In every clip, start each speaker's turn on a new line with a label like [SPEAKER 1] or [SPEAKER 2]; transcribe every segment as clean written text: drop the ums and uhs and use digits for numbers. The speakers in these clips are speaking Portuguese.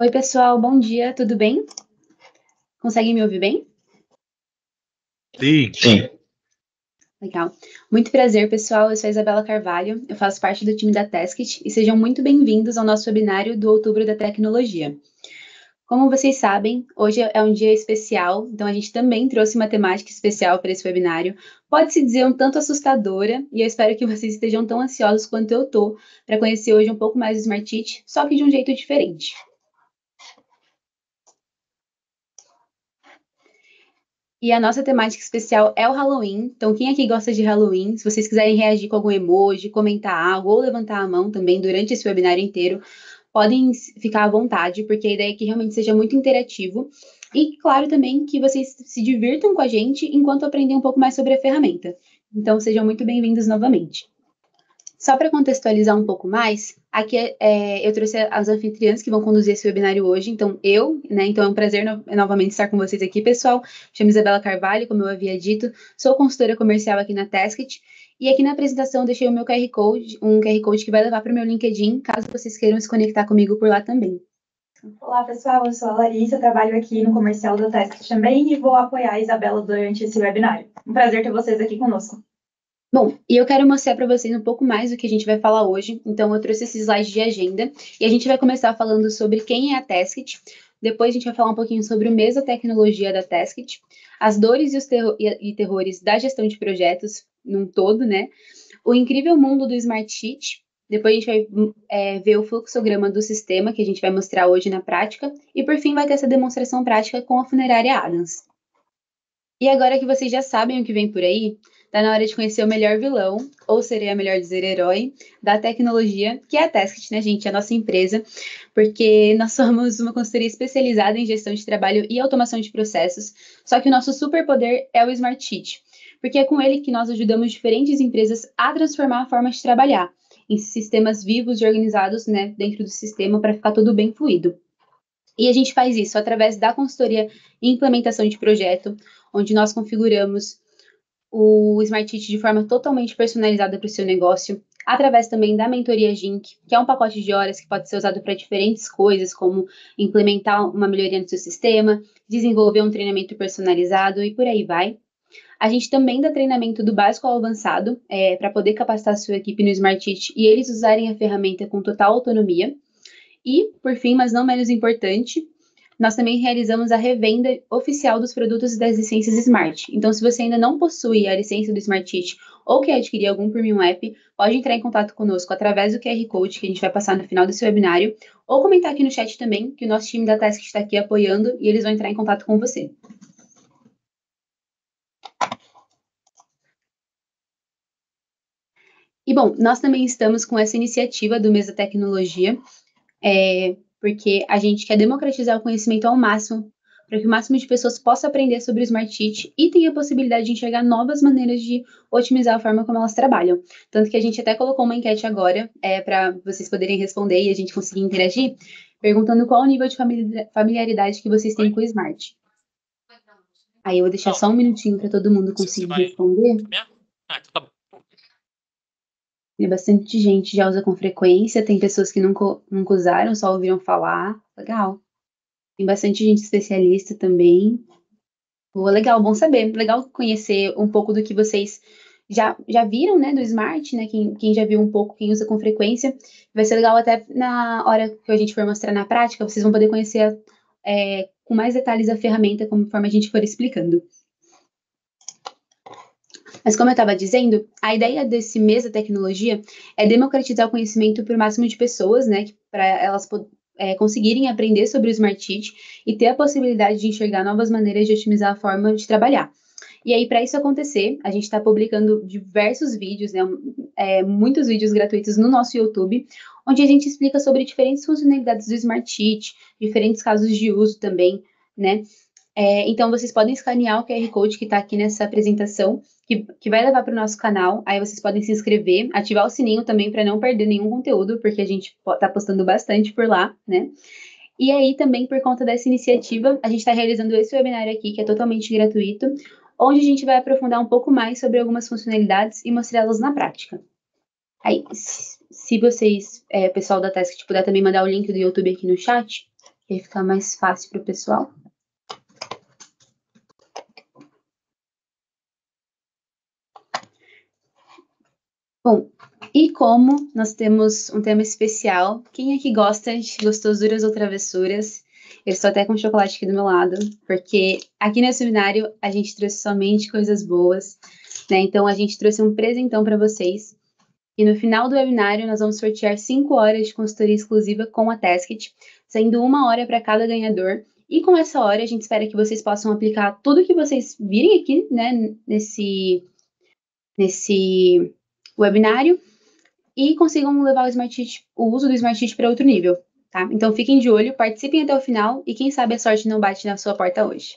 [SPEAKER 1] Oi, pessoal, bom dia, tudo bem? Conseguem me ouvir bem?
[SPEAKER 2] Sim.
[SPEAKER 1] Legal. Muito prazer, pessoal. Eu sou a Isabela Carvalho, eu faço parte do time da Taskit e sejam muito bem-vindos ao nosso webinário do Outubro da Tecnologia. Como vocês sabem, hoje é um dia especial, então a gente também trouxe uma temática especial para esse webinário. Pode-se dizer um tanto assustadora, e eu espero que vocês estejam tão ansiosos quanto eu estou para conhecer hoje um pouco mais do Smart Teach, só que de um jeito diferente. E a nossa temática especial é o Halloween. Então, quem aqui gosta de Halloween, se vocês quiserem reagir com algum emoji, comentar algo ou levantar a mão também durante esse webinário inteiro, podem ficar à vontade, porque a ideia é que realmente seja muito interativo. E, claro, também que vocês se divirtam com a gente enquanto aprendem um pouco mais sobre a ferramenta. Então, sejam muito bem-vindos novamente. Só para contextualizar um pouco mais, aqui eu trouxe as anfitriãs que vão conduzir esse webinário hoje, então então é um prazer novamente estar com vocês aqui, pessoal. Chamo Isabela Carvalho, como eu havia dito, sou consultora comercial aqui na Taskit, e aqui na apresentação eu deixei o meu QR Code, um QR Code que vai levar para o meu LinkedIn, caso vocês queiram se conectar comigo por lá também.
[SPEAKER 3] Olá, pessoal, eu sou a Larissa, trabalho aqui no comercial da Taskit também e vou apoiar a Isabela durante esse webinário. Um prazer ter vocês aqui conosco.
[SPEAKER 1] Bom, e eu quero mostrar para vocês um pouco mais do que a gente vai falar hoje. Então, eu trouxe esses slides de agenda e a gente vai começar falando sobre quem é a Taskit. Depois, a gente vai falar um pouquinho sobre o mês da tecnologia da Taskit, as dores e terrores da gestão de projetos num todo, né? O incrível mundo do Smart Sheet. Depois, a gente vai ver o fluxograma do sistema que a gente vai mostrar hoje na prática. E, por fim, vai ter essa demonstração prática com a funerária Adams. E agora que vocês já sabem o que vem por aí, tá na hora de conhecer o melhor vilão, ou seria melhor dizer herói, da tecnologia, que é a Taskit, né, gente? A nossa empresa, porque nós somos uma consultoria especializada em gestão de trabalho e automação de processos, só que o nosso superpoder é o Smart Sheet, porque é com ele que nós ajudamos diferentes empresas a transformar a forma de trabalhar em sistemas vivos e organizados, né, dentro do sistema para ficar tudo bem fluido. E a gente faz isso através da consultoria e implementação de projeto, onde nós configuramos o Smart Teach de forma totalmente personalizada para o seu negócio, através também da mentoria GINC, que é um pacote de horas que pode ser usado para diferentes coisas, como implementar uma melhoria no seu sistema, desenvolver um treinamento personalizado e por aí vai. A gente também dá treinamento do básico ao avançado, para poder capacitar a sua equipe no Smart Teach e eles usarem a ferramenta com total autonomia. E, por fim, mas não menos importante, nós também realizamos a revenda oficial dos produtos e das licenças Smart. Então, se você ainda não possui a licença do Smart Teach ou quer adquirir algum Premium App, pode entrar em contato conosco através do QR Code que a gente vai passar no final desse webinário, ou comentar aqui no chat também, que o nosso time da Task está aqui apoiando e eles vão entrar em contato com você. E, bom, nós também estamos com essa iniciativa do Mês da Tecnologia, porque a gente quer democratizar o conhecimento ao máximo, para que o máximo de pessoas possa aprender sobre o Smart Teach e tenha a possibilidade de enxergar novas maneiras de otimizar a forma como elas trabalham. Tanto que a gente até colocou uma enquete agora, para vocês poderem responder e a gente conseguir interagir, perguntando qual o nível de familiaridade que vocês têm com o Smart. Aí eu vou deixar só um minutinho para todo mundo conseguir responder.
[SPEAKER 2] Tá bom.
[SPEAKER 1] E bastante gente já usa com frequência, tem pessoas que nunca usaram, só ouviram falar. Legal. Tem bastante gente especialista também. Legal, bom saber. Legal conhecer um pouco do que vocês já viram, né, do Smart, né? Quem já viu um pouco, quem usa com frequência. Vai ser legal até na hora que a gente for mostrar na prática, vocês vão poder conhecer com mais detalhes a ferramenta, conforme a gente for explicando. Mas como eu estava dizendo, a ideia desse mês da tecnologia é democratizar o conhecimento para o máximo de pessoas, né, para elas conseguirem aprender sobre o Smart Teach e ter a possibilidade de enxergar novas maneiras de otimizar a forma de trabalhar. E aí, para isso acontecer, a gente está publicando diversos vídeos, né, muitos vídeos gratuitos no nosso YouTube, onde a gente explica sobre diferentes funcionalidades do Smart Teach, diferentes casos de uso também, né? Então, vocês podem escanear o QR Code que está aqui nessa apresentação, que vai levar para o nosso canal. Aí vocês podem se inscrever, ativar o sininho também para não perder nenhum conteúdo, porque a gente está postando bastante por lá, né? E aí, também, por conta dessa iniciativa, a gente está realizando esse webinário aqui, que é totalmente gratuito, onde a gente vai aprofundar um pouco mais sobre algumas funcionalidades e mostrá-las na prática. Aí, se vocês, pessoal da Task, puder também mandar o link do YouTube aqui no chat, que aí fica mais fácil para o pessoal. Bom, e como nós temos um tema especial, quem aqui gosta de gostosuras ou travessuras? Eu estou até com chocolate aqui do meu lado, porque aqui nesse seminário a gente trouxe somente coisas boas, né? Então a gente trouxe um presentão para vocês. E no final do webinário nós vamos sortear 5 horas de consultoria exclusiva com a Taskit, sendo 1 hora para cada ganhador. E com essa hora a gente espera que vocês possam aplicar tudo que vocês virem aqui, né, nesse webinário e consigam levar o uso do Smart Sheet para outro nível, tá? Então fiquem de olho, participem até o final e quem sabe a sorte não bate na sua porta hoje.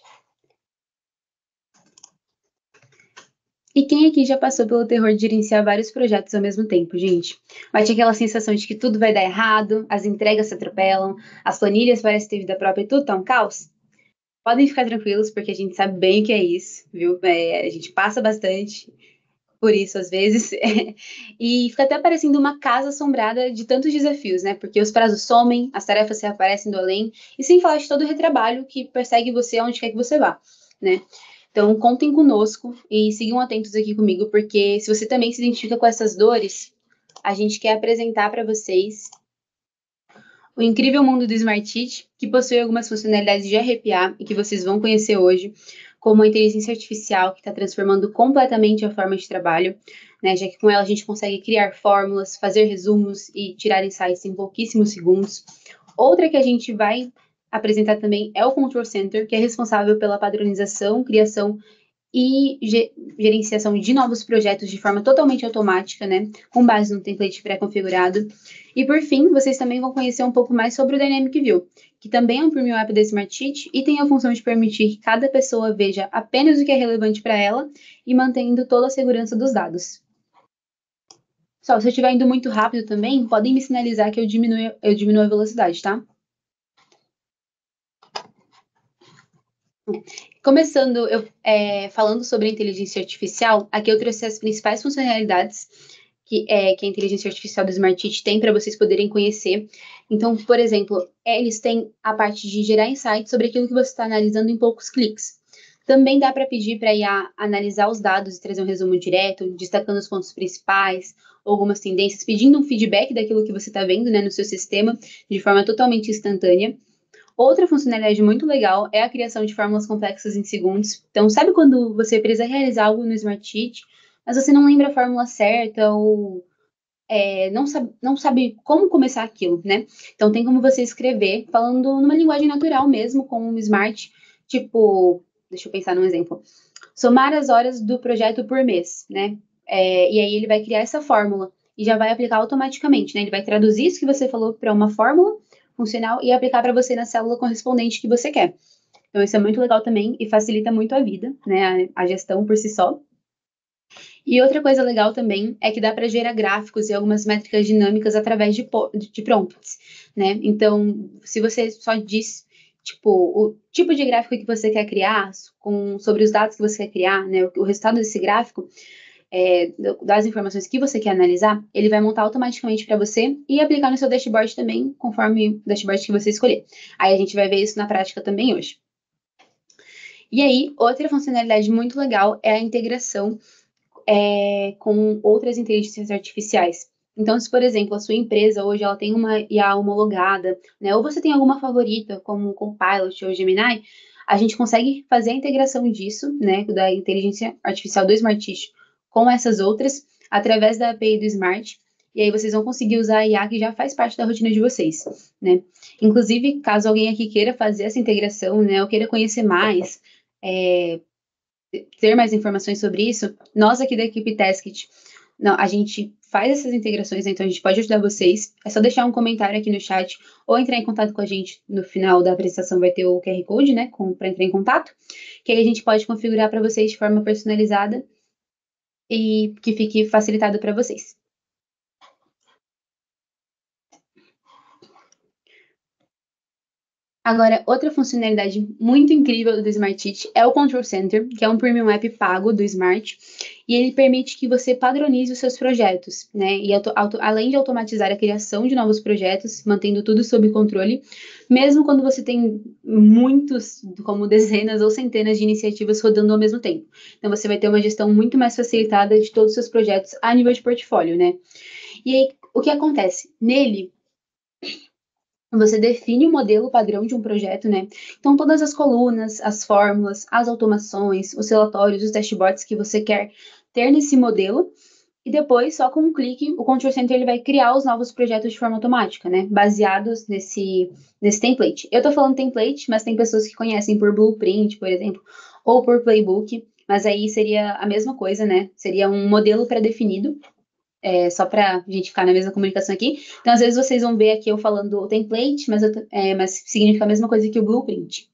[SPEAKER 1] E quem aqui já passou pelo terror de gerenciar vários projetos ao mesmo tempo, gente? Bate aquela sensação de que tudo vai dar errado, as entregas se atropelam, as planilhas parecem ter vida própria e tudo tá um caos? Podem ficar tranquilos, porque a gente sabe bem o que é isso, viu? A gente passa bastante por isso às vezes, e fica até parecendo uma casa assombrada de tantos desafios, né? Porque os prazos somem, as tarefas se aparecem do além, e sem falar de todo o retrabalho que persegue você aonde quer que você vá, né? Então, contem conosco e sigam atentos aqui comigo, porque se você também se identifica com essas dores, a gente quer apresentar para vocês o incrível mundo do Smart Sheet, que possui algumas funcionalidades de arrepiar e que vocês vão conhecer hoje, como a inteligência artificial, que está transformando completamente a forma de trabalho, né, já que com ela a gente consegue criar fórmulas, fazer resumos e tirar insights em pouquíssimos segundos. Outra que a gente vai apresentar também é o Control Center, que é responsável pela padronização, criação e gerenciação de novos projetos de forma totalmente automática, né, com base no template pré-configurado. E por fim, vocês também vão conhecer um pouco mais sobre o Dynamic View, que também é um premium app da Smartsheet e tem a função de permitir que cada pessoa veja apenas o que é relevante para ela e mantendo toda a segurança dos dados. Só, se eu estiver indo muito rápido também, podem me sinalizar que eu diminuo a velocidade, tá? Começando, falando sobre a inteligência artificial, aqui eu trouxe as principais funcionalidades que a inteligência artificial do Smartsheet tem para vocês poderem conhecer. Então, por exemplo, eles têm a parte de gerar insights sobre aquilo que você está analisando em poucos cliques. Também dá para pedir para a IA analisar os dados e trazer um resumo direto, destacando os pontos principais, algumas tendências, pedindo um feedback daquilo que você está vendo, né, no seu sistema, de forma totalmente instantânea. Outra funcionalidade muito legal é a criação de fórmulas complexas em segundos. Então, sabe quando você precisa realizar algo no Smartsheet, mas você não lembra a fórmula certa ou não sabe como começar aquilo, né? Então, tem como você escrever falando numa linguagem natural mesmo, com um Smart, tipo, deixa eu pensar num exemplo. Somar as horas do projeto por mês, né? E aí ele vai criar essa fórmula e já vai aplicar automaticamente, né? Ele vai traduzir isso que você falou para uma fórmula funcional e aplicar para você na célula correspondente que você quer. Então, isso é muito legal também e facilita muito a vida, né? A gestão por si só. E outra coisa legal também é que dá para gerar gráficos e algumas métricas dinâmicas através de prompts, né? Então, se você só diz, tipo, o tipo de gráfico que você quer criar, sobre os dados que você quer criar, né? O resultado desse gráfico, das informações que você quer analisar, ele vai montar automaticamente para você e aplicar no seu dashboard também, conforme o dashboard que você escolher. Aí a gente vai ver isso na prática também hoje. E aí, outra funcionalidade muito legal é a integração com outras inteligências artificiais. Então, se, por exemplo, a sua empresa hoje ela tem uma IA homologada, né, ou você tem alguma favorita, como o Copilot ou o Gemini, a gente consegue fazer a integração disso, né, da inteligência artificial do Smartsheet com essas outras, através da API do Smart, e aí vocês vão conseguir usar a IA que já faz parte da rotina de vocês, né? Inclusive, caso alguém aqui queira fazer essa integração, né, ou queira conhecer mais, ter mais informações sobre isso, nós aqui da equipe Taskit, a gente faz essas integrações, né? Então a gente pode ajudar vocês. É só deixar um comentário aqui no chat ou entrar em contato com a gente. No final da apresentação vai ter o QR Code, né, para entrar em contato, que aí a gente pode configurar para vocês de forma personalizada e que fique facilitado para vocês. Agora, outra funcionalidade muito incrível do Smart Sheet é o Control Center, que é um Premium App pago do Smart, e ele permite que você padronize os seus projetos, né? E além de automatizar a criação de novos projetos, mantendo tudo sob controle, mesmo quando você tem muitos, como dezenas ou centenas de iniciativas rodando ao mesmo tempo. Então, você vai ter uma gestão muito mais facilitada de todos os seus projetos a nível de portfólio, né? E aí, o que acontece? Nele, você define o modelo padrão de um projeto, né? Então, todas as colunas, as fórmulas, as automações, os relatórios, os dashboards que você quer ter nesse modelo. E depois, só com um clique, o Control Center ele vai criar os novos projetos de forma automática, né? Baseados nesse template. Eu tô falando template, mas tem pessoas que conhecem por Blueprint, por exemplo, ou por Playbook. Mas aí seria a mesma coisa, né? Seria um modelo pré-definido só para a gente ficar na mesma comunicação aqui. Então, às vezes, vocês vão ver aqui eu falando o template, mas significa a mesma coisa que o blueprint.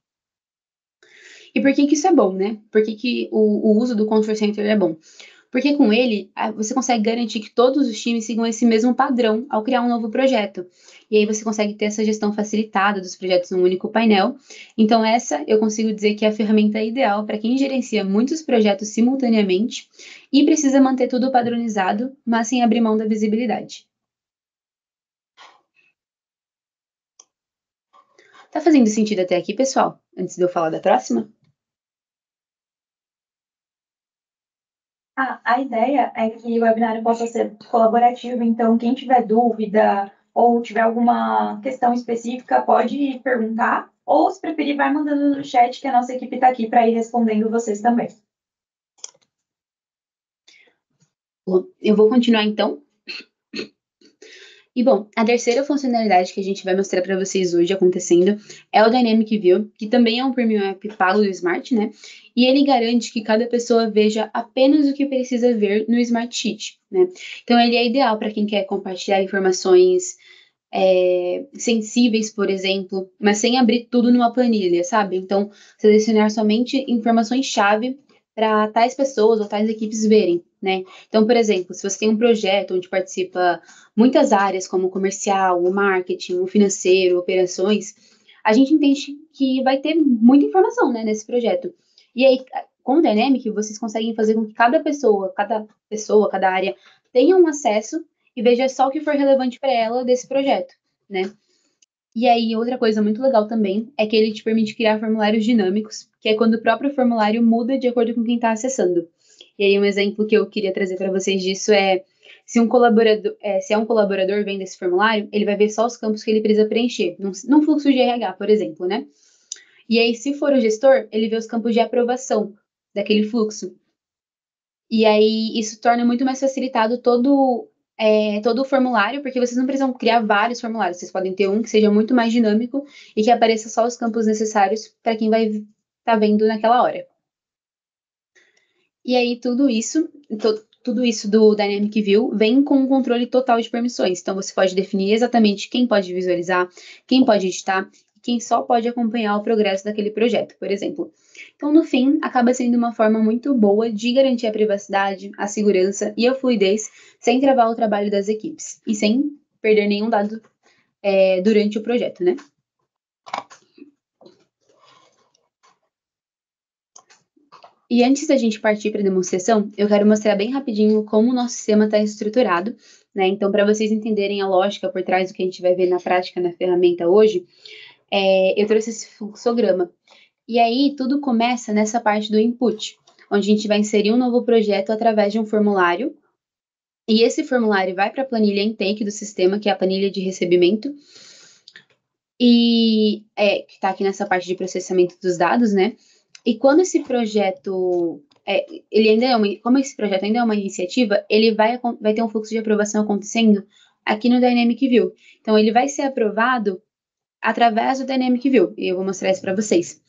[SPEAKER 1] E por que que isso é bom, né? Por que que o uso do Control Center é bom? Porque com ele, você consegue garantir que todos os times sigam esse mesmo padrão ao criar um novo projeto. E aí você consegue ter essa gestão facilitada dos projetos num único painel. Então, essa eu consigo dizer que é a ferramenta ideal para quem gerencia muitos projetos simultaneamente e precisa manter tudo padronizado, mas sem abrir mão da visibilidade. Tá fazendo sentido até aqui, pessoal? Antes de eu falar da próxima?
[SPEAKER 3] A ideia é que o webinário possa ser colaborativo, então quem tiver dúvida ou tiver alguma questão específica pode perguntar, ou se preferir vai mandando no chat que a nossa equipe está aqui para ir respondendo vocês também.
[SPEAKER 1] Eu vou continuar então. E bom, a terceira funcionalidade que a gente vai mostrar para vocês hoje acontecendo é o Dynamic View, que também é um Premium App pago do Smart, né? E ele garante que cada pessoa veja apenas o que precisa ver no Smart Sheet, né? Então ele é ideal para quem quer compartilhar informações sensíveis, por exemplo, mas sem abrir tudo numa planilha, sabe? Então, selecionar somente informações-chave para tais pessoas ou tais equipes verem, né? Então, por exemplo, se você tem um projeto onde participa muitas áreas, como o comercial, o marketing, o financeiro, operações, a gente entende que vai ter muita informação, né, nesse projeto. E aí, com o Dynamic, vocês conseguem fazer com que cada área tenha um acesso e veja só o que for relevante para ela desse projeto, né? E aí, outra coisa muito legal também é que ele te permite criar formulários dinâmicos, que é quando o próprio formulário muda de acordo com quem está acessando. E aí, um exemplo que eu queria trazer para vocês disso é se é um colaborador vendo esse formulário, ele vai ver só os campos que ele precisa preencher, num fluxo de RH, por exemplo, né? E aí, se for o gestor, ele vê os campos de aprovação daquele fluxo. E aí isso torna muito mais facilitado todo o formulário, porque vocês não precisam criar vários formulários, vocês podem ter um que seja muito mais dinâmico e que apareça só os campos necessários para quem vai estar vendo naquela hora. E aí tudo isso do Dynamic View vem com um controle total de permissões. Então você pode definir exatamente quem pode visualizar, quem pode editar, e quem só pode acompanhar o progresso daquele projeto, por exemplo. Então, no fim, acaba sendo uma forma muito boa de garantir a privacidade, a segurança e a fluidez sem travar o trabalho das equipes e sem perder nenhum dado durante o projeto, né? E antes da gente partir para a demonstração, eu quero mostrar bem rapidinho como o nosso sistema está estruturado, né? Então, para vocês entenderem a lógica por trás do que a gente vai ver na prática na ferramenta hoje, eu trouxe esse fluxograma. E aí, tudo começa nessa parte do input, onde a gente vai inserir um novo projeto através de um formulário. E esse formulário vai para a planilha intake do sistema, que é a planilha de recebimento, e que está aqui nessa parte de processamento dos dados, né? E quando esse projeto, ele ainda como esse projeto ainda é uma iniciativa, ele vai ter um fluxo de aprovação acontecendo aqui no Dynamic View. Então, ele vai ser aprovado através do Dynamic View, e eu vou mostrar isso para vocês.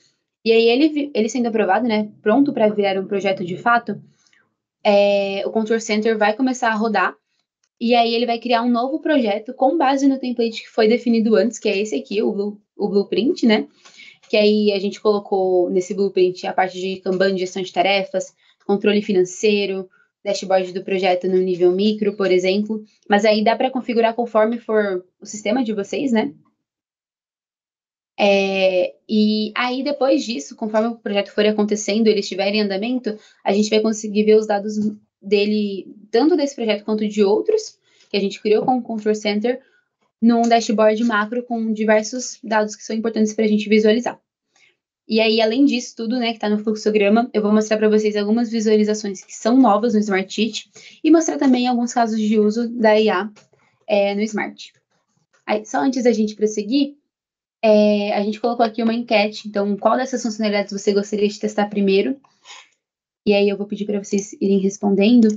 [SPEAKER 1] E aí, ele sendo aprovado, né, pronto para virar um projeto de fato, o Control Center vai começar a rodar, e aí ele vai criar um novo projeto com base no template que foi definido antes, que é esse aqui, o Blueprint, né? Que aí a gente colocou nesse Blueprint a parte de Kanban, gestão de tarefas, controle financeiro, dashboard do projeto no nível micro, por exemplo. Mas aí dá para configurar conforme for o sistema de vocês, né? E aí, depois disso, conforme o projeto for acontecendo, ele estiver em andamento, a gente vai conseguir ver os dados dele, tanto desse projeto quanto de outros, que a gente criou com o Control Center, num dashboard macro com diversos dados que são importantes para a gente visualizar. E aí, além disso tudo, né, que está no fluxograma, eu vou mostrar para vocês algumas visualizações que são novas no Smartsheet e mostrar também alguns casos de uso da IA no Smart. Aí, só antes da gente prosseguir, a gente colocou aqui uma enquete, então qual dessas funcionalidades você gostaria de testar primeiro? E aí eu vou pedir para vocês irem respondendo.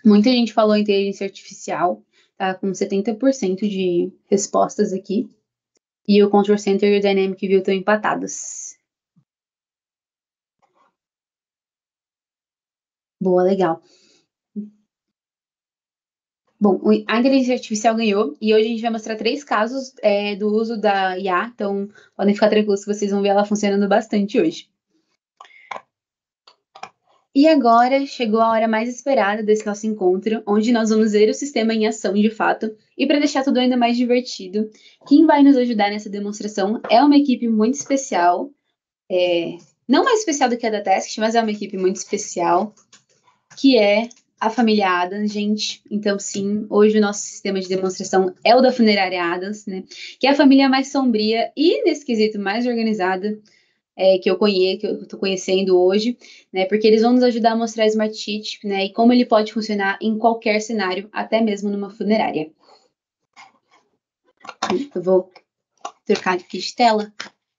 [SPEAKER 1] Muita gente falou inteligência artificial, tá com 70% de respostas aqui. E o Control Center e o Dynamic View estão empatados. Boa, legal. Bom, a inteligência artificial ganhou e hoje a gente vai mostrar 3 casos do uso da IA, então podem ficar tranquilos que vocês vão ver ela funcionando bastante hoje. E agora chegou a hora mais esperada desse nosso encontro, onde nós vamos ver o sistema em ação de fato. E para deixar tudo ainda mais divertido, quem vai nos ajudar nessa demonstração é uma equipe muito especial, não mais especial do que a da Task, mas é uma equipe muito especial, que é a família Adams, gente. Então, sim, hoje o nosso sistema de demonstração é o da funerária Adams, né? Que é a família mais sombria e, nesse quesito, mais organizada que eu estou conhecendo hoje, né? Porque eles vão nos ajudar a mostrar a Smart Sheet, né? E como ele pode funcionar em qualquer cenário, até mesmo numa funerária. Eu vou trocar aqui de tela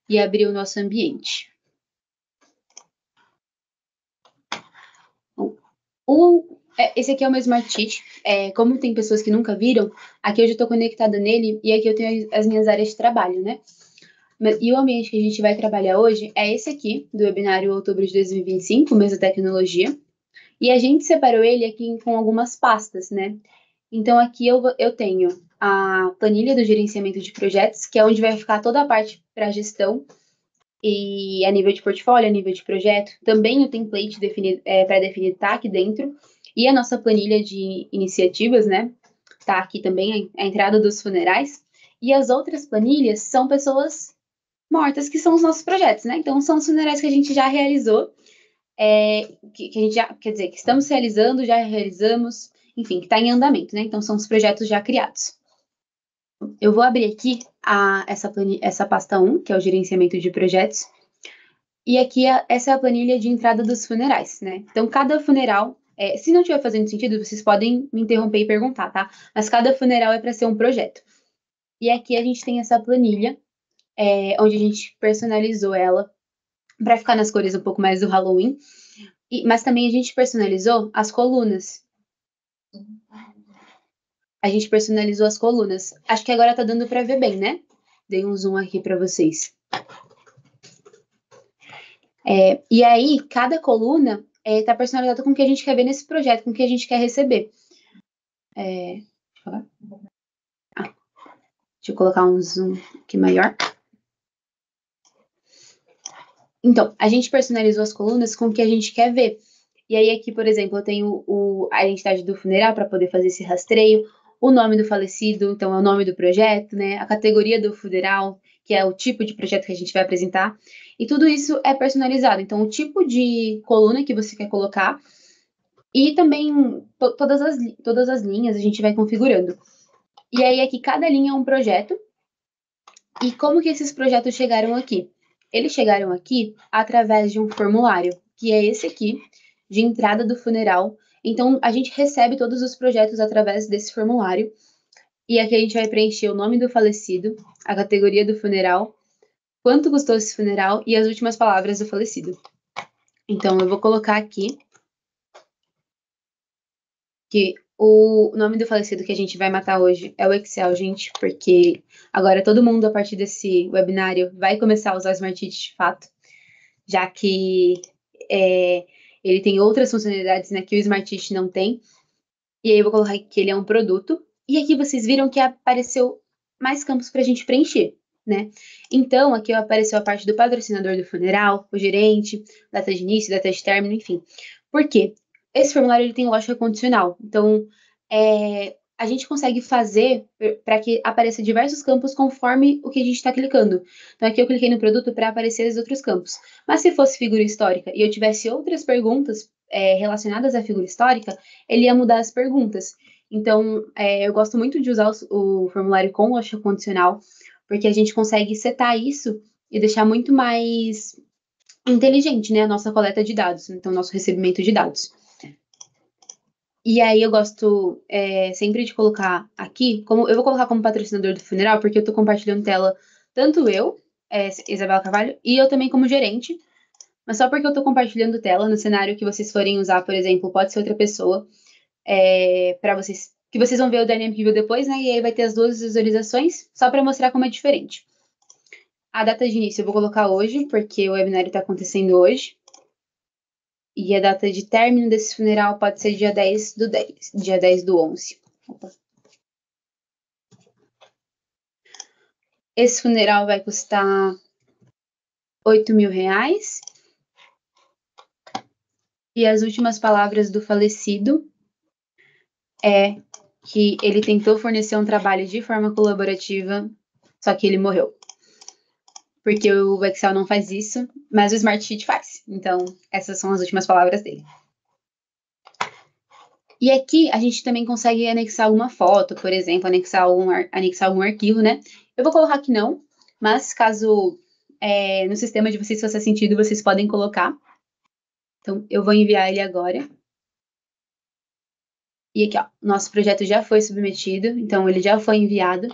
[SPEAKER 1] e abrir o nosso ambiente. Esse aqui é o meu Smart Sheet. Como tem pessoas que nunca viram, aqui eu já estou conectada nele e aqui eu tenho as minhas áreas de trabalho, né? E o ambiente que a gente vai trabalhar hoje é esse aqui, do webinário Outubro de 2025, Mesa Tecnologia. E a gente separou ele aqui com algumas pastas, né? Então, aqui eu tenho a planilha do gerenciamento de projetos, que é onde vai ficar toda a parte para gestão, e a nível de portfólio, a nível de projeto. Também o template para definir está aqui dentro. E a nossa planilha de iniciativas, né? Tá aqui também a entrada dos funerais. E as outras planilhas são pessoas mortas, que são os nossos projetos, né? Então, são os funerais que a gente já realizou, que a gente já, quer dizer, que estamos realizando, já realizamos, enfim, que está em andamento, né? Então, são os projetos já criados. Eu vou abrir aqui essa pasta 1, que é o gerenciamento de projetos, e aqui essa é a planilha de entrada dos funerais, né? Então, cada funeral, se não estiver fazendo sentido, vocês podem me interromper e perguntar, tá? Mas cada funeral é para ser um projeto. E aqui a gente tem essa planilha, onde a gente personalizou ela para ficar nas cores um pouco mais do Halloween, mas também a gente personalizou as colunas. A gente personalizou as colunas. Acho que agora tá dando para ver bem, né? Dei um zoom aqui para vocês. E aí, cada coluna tá personalizada com o que a gente quer ver nesse projeto, com o que a gente quer receber. Deixa eu colocar um zoom aqui maior. Então, a gente personalizou as colunas com o que a gente quer ver. E aí, aqui, por exemplo, eu tenho a identidade do funeral para poder fazer esse rastreio, o nome do falecido, então é o nome do projeto, né? A categoria do funeral, que é o tipo de projeto que a gente vai apresentar. E tudo isso é personalizado. Então, o tipo de coluna que você quer colocar e também todas as linhas a gente vai configurando. E aí, aqui, cada linha é um projeto. E como que esses projetos chegaram aqui? Eles chegaram aqui através de um formulário, que é esse aqui, de entrada do funeral. Então, a gente recebe todos os projetos através desse formulário. E aqui a gente vai preencher o nome do falecido, a categoria do funeral, quanto custou esse funeral e as últimas palavras do falecido. Então, eu vou colocar aqui que o nome do falecido que a gente vai matar hoje é o Excel, gente, porque agora todo mundo, a partir desse webinário, vai começar a usar o Smartsheet de fato, já que ele tem outras funcionalidades, né, que o Smartsheet não tem. E aí eu vou colocar aqui que ele é um produto. E aqui vocês viram que apareceu mais campos para a gente preencher, né? Então, aqui apareceu a parte do patrocinador do funeral, o gerente, data de início, data de término, enfim. Por quê? Esse formulário ele tem lógica condicional. Então, a gente consegue fazer para que apareça diversos campos conforme o que a gente está clicando. Então, aqui eu cliquei no produto para aparecer os outros campos. Mas se fosse figura histórica e eu tivesse outras perguntas relacionadas à figura histórica, ele ia mudar as perguntas. Então, eu gosto muito de usar o formulário com lógica condicional, porque a gente consegue setar isso e deixar muito mais inteligente, né, a nossa coleta de dados, então, nosso recebimento de dados. E aí eu gosto sempre de colocar aqui, eu vou colocar como patrocinador do funeral, porque eu tô compartilhando tela, tanto eu, Isabela Carvalho, e eu também como gerente, mas só porque eu tô compartilhando tela no cenário que vocês forem usar, por exemplo, pode ser outra pessoa, para vocês, que vocês vão ver o Dynamic View depois, né, e aí vai ter as duas visualizações, só para mostrar como é diferente. A data de início eu vou colocar hoje, porque o webinário tá acontecendo hoje. E a data de término desse funeral pode ser dia 10/10, dia 10/11. Opa. Esse funeral vai custar R$ 8.000. E as últimas palavras do falecido é que ele tentou fornecer um trabalho de forma colaborativa, só que ele morreu. Porque o Excel não faz isso, mas o Smartsheet faz. Então, essas são as últimas palavras dele. E aqui a gente também consegue anexar uma foto, por exemplo, anexar algum arquivo, né? Eu vou colocar que não, mas caso no sistema de vocês faça sentido, vocês podem colocar. Então, eu vou enviar ele agora. E aqui, ó, nosso projeto já foi submetido, então ele já foi enviado.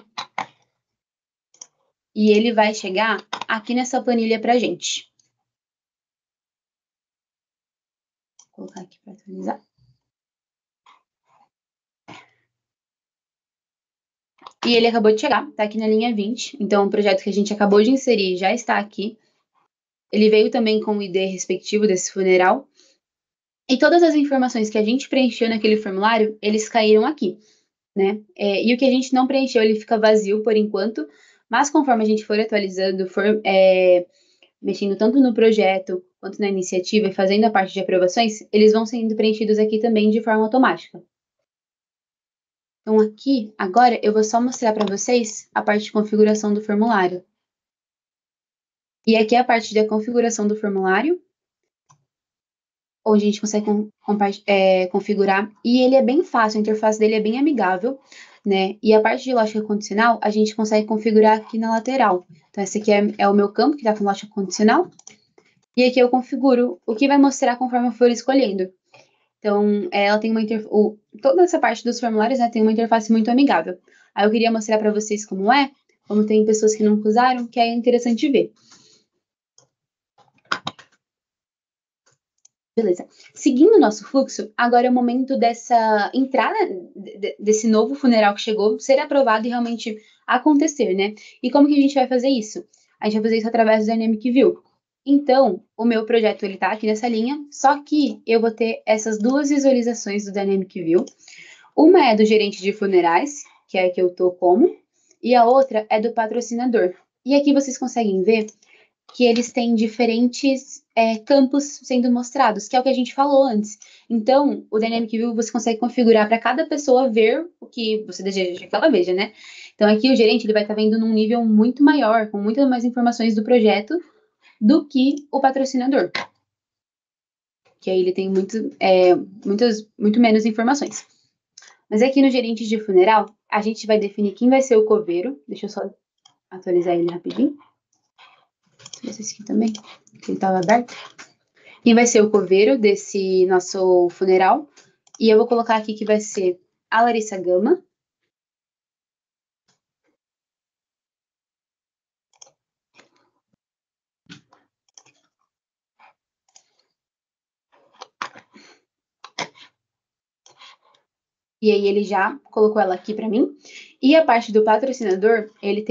[SPEAKER 1] E ele vai chegar aqui nessa planilha pra gente. Vou colocar aqui para atualizar. E ele acabou de chegar, tá aqui na linha 20. Então, o projeto que a gente acabou de inserir já está aqui. Ele veio também com o ID respectivo desse funeral. E todas as informações que a gente preencheu naquele formulário, eles caíram aqui, né? E o que a gente não preencheu, ele fica vazio por enquanto, mas conforme a gente for atualizando, mexendo tanto no projeto quanto na iniciativa e fazendo a parte de aprovações, eles vão sendo preenchidos aqui também de forma automática. Então aqui, agora, eu vou só mostrar para vocês a parte de configuração do formulário. E aqui é a parte da configuração do formulário, onde a gente consegue configurar, e ele é bem fácil, a interface dele é bem amigável, né? E a parte de lógica condicional, a gente consegue configurar aqui na lateral. Então, esse aqui é o meu campo, que está com lógica condicional, e aqui eu configuro o que vai mostrar conforme eu for escolhendo. Então, ela tem toda essa parte dos formulários, né, tem uma interface muito amigável. Aí eu queria mostrar para vocês como tem pessoas que nunca usaram, que é interessante ver. Beleza. Seguindo o nosso fluxo, agora é o momento dessa entrada, desse novo funeral que chegou, ser aprovado e realmente acontecer, né? E como que a gente vai fazer isso? A gente vai fazer isso através do Dynamic View. Então, o meu projeto, ele tá aqui nessa linha, só que eu vou ter essas duas visualizações do Dynamic View. Uma é do gerente de funerais, que é a que eu tô como, e a outra é do patrocinador. E aqui vocês conseguem ver que eles têm diferentes campos sendo mostrados, que é o que a gente falou antes. Então, o Dynamic View você consegue configurar para cada pessoa ver o que você deseja que ela veja, né? Então, aqui o gerente ele vai estar vendo num nível muito maior, com muitas mais informações do projeto, do que o patrocinador. Que aí ele tem muito menos informações. Mas aqui no gerente de funeral, a gente vai definir quem vai ser o coveiro. Deixa eu só atualizar ele rapidinho. Esse aqui também, que ele estava aberto. Quem vai ser o coveiro desse nosso funeral. E eu vou colocar aqui que vai ser a Larissa Gama. E aí ele já colocou ela aqui para mim. E a parte do patrocinador, ele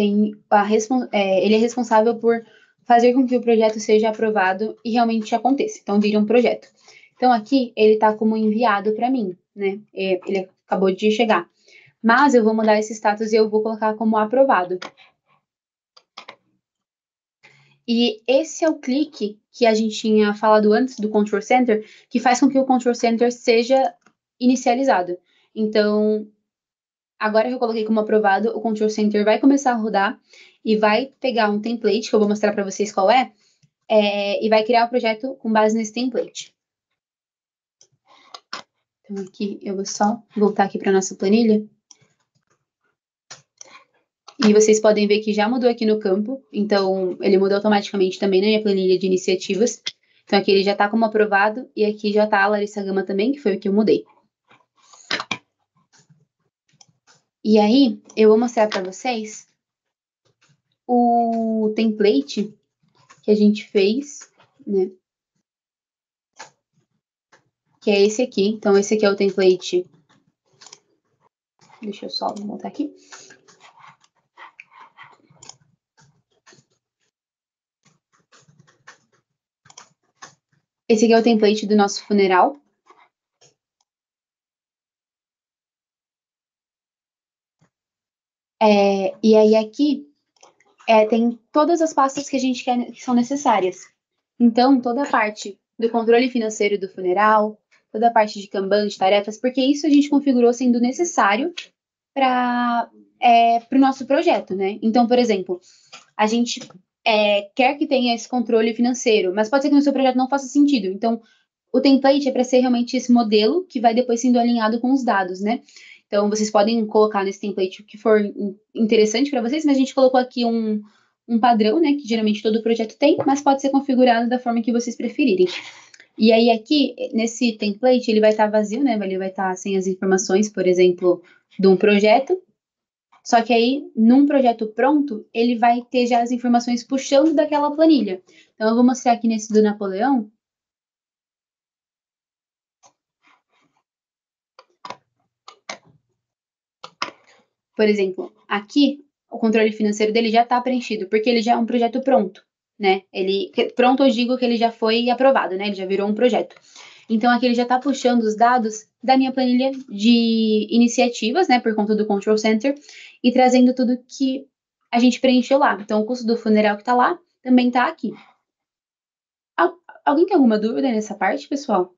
[SPEAKER 1] é responsável por fazer com que o projeto seja aprovado e realmente aconteça. Então, vira um projeto. Então, aqui, ele está como enviado para mim, né? Ele acabou de chegar. Mas eu vou mudar esse status e eu vou colocar como aprovado. E esse é o clique que a gente tinha falado antes do Control Center, que faz com que o Control Center seja inicializado. Então, agora que eu coloquei como aprovado, o Control Center vai começar a rodar e vai pegar um template, que eu vou mostrar para vocês qual e vai criar o projeto com base nesse template. Então, aqui, eu vou só voltar aqui para nossa planilha. E vocês podem ver que já mudou aqui no campo, então ele mudou automaticamente também na minha planilha de iniciativas. Então aqui ele já está como aprovado e aqui já está a Larissa Gama também, que foi o que eu mudei. E aí eu vou mostrar para vocês o template que a gente fez, né? Que é esse aqui. Então esse aqui é o template. Deixa eu só montar aqui. Esse aqui é o template do nosso funeral. E aí aqui tem todas as pastas que a gente quer que são necessárias. Então, toda a parte do controle financeiro do funeral, toda a parte de Kanban, de tarefas, porque isso a gente configurou sendo necessário para o nosso projeto, né? Então, por exemplo, a gente quer que tenha esse controle financeiro, mas pode ser que no seu projeto não faça sentido. Então, o template é para ser realmente esse modelo que vai depois sendo alinhado com os dados, né? Então, vocês podem colocar nesse template o que for interessante para vocês, mas a gente colocou aqui um padrão, né? Que geralmente todo projeto tem, mas pode ser configurado da forma que vocês preferirem. E aí, aqui, nesse template, ele vai estar vazio, né? Ele vai estar sem as informações, por exemplo, de um projeto. Só que aí, num projeto pronto, ele vai ter já as informações puxando daquela planilha. Então, eu vou mostrar aqui nesse do Napoleão. Por exemplo, aqui, o controle financeiro dele já está preenchido, porque ele já é um projeto pronto, né? Pronto, eu digo que ele já foi aprovado, né? Ele já virou um projeto. Então, aqui ele já está puxando os dados da minha planilha de iniciativas, né? Por conta do Control Center, e trazendo tudo que a gente preencheu lá. Então, o custo do funeral que está lá também está aqui. Alguém tem alguma dúvida nessa parte, pessoal?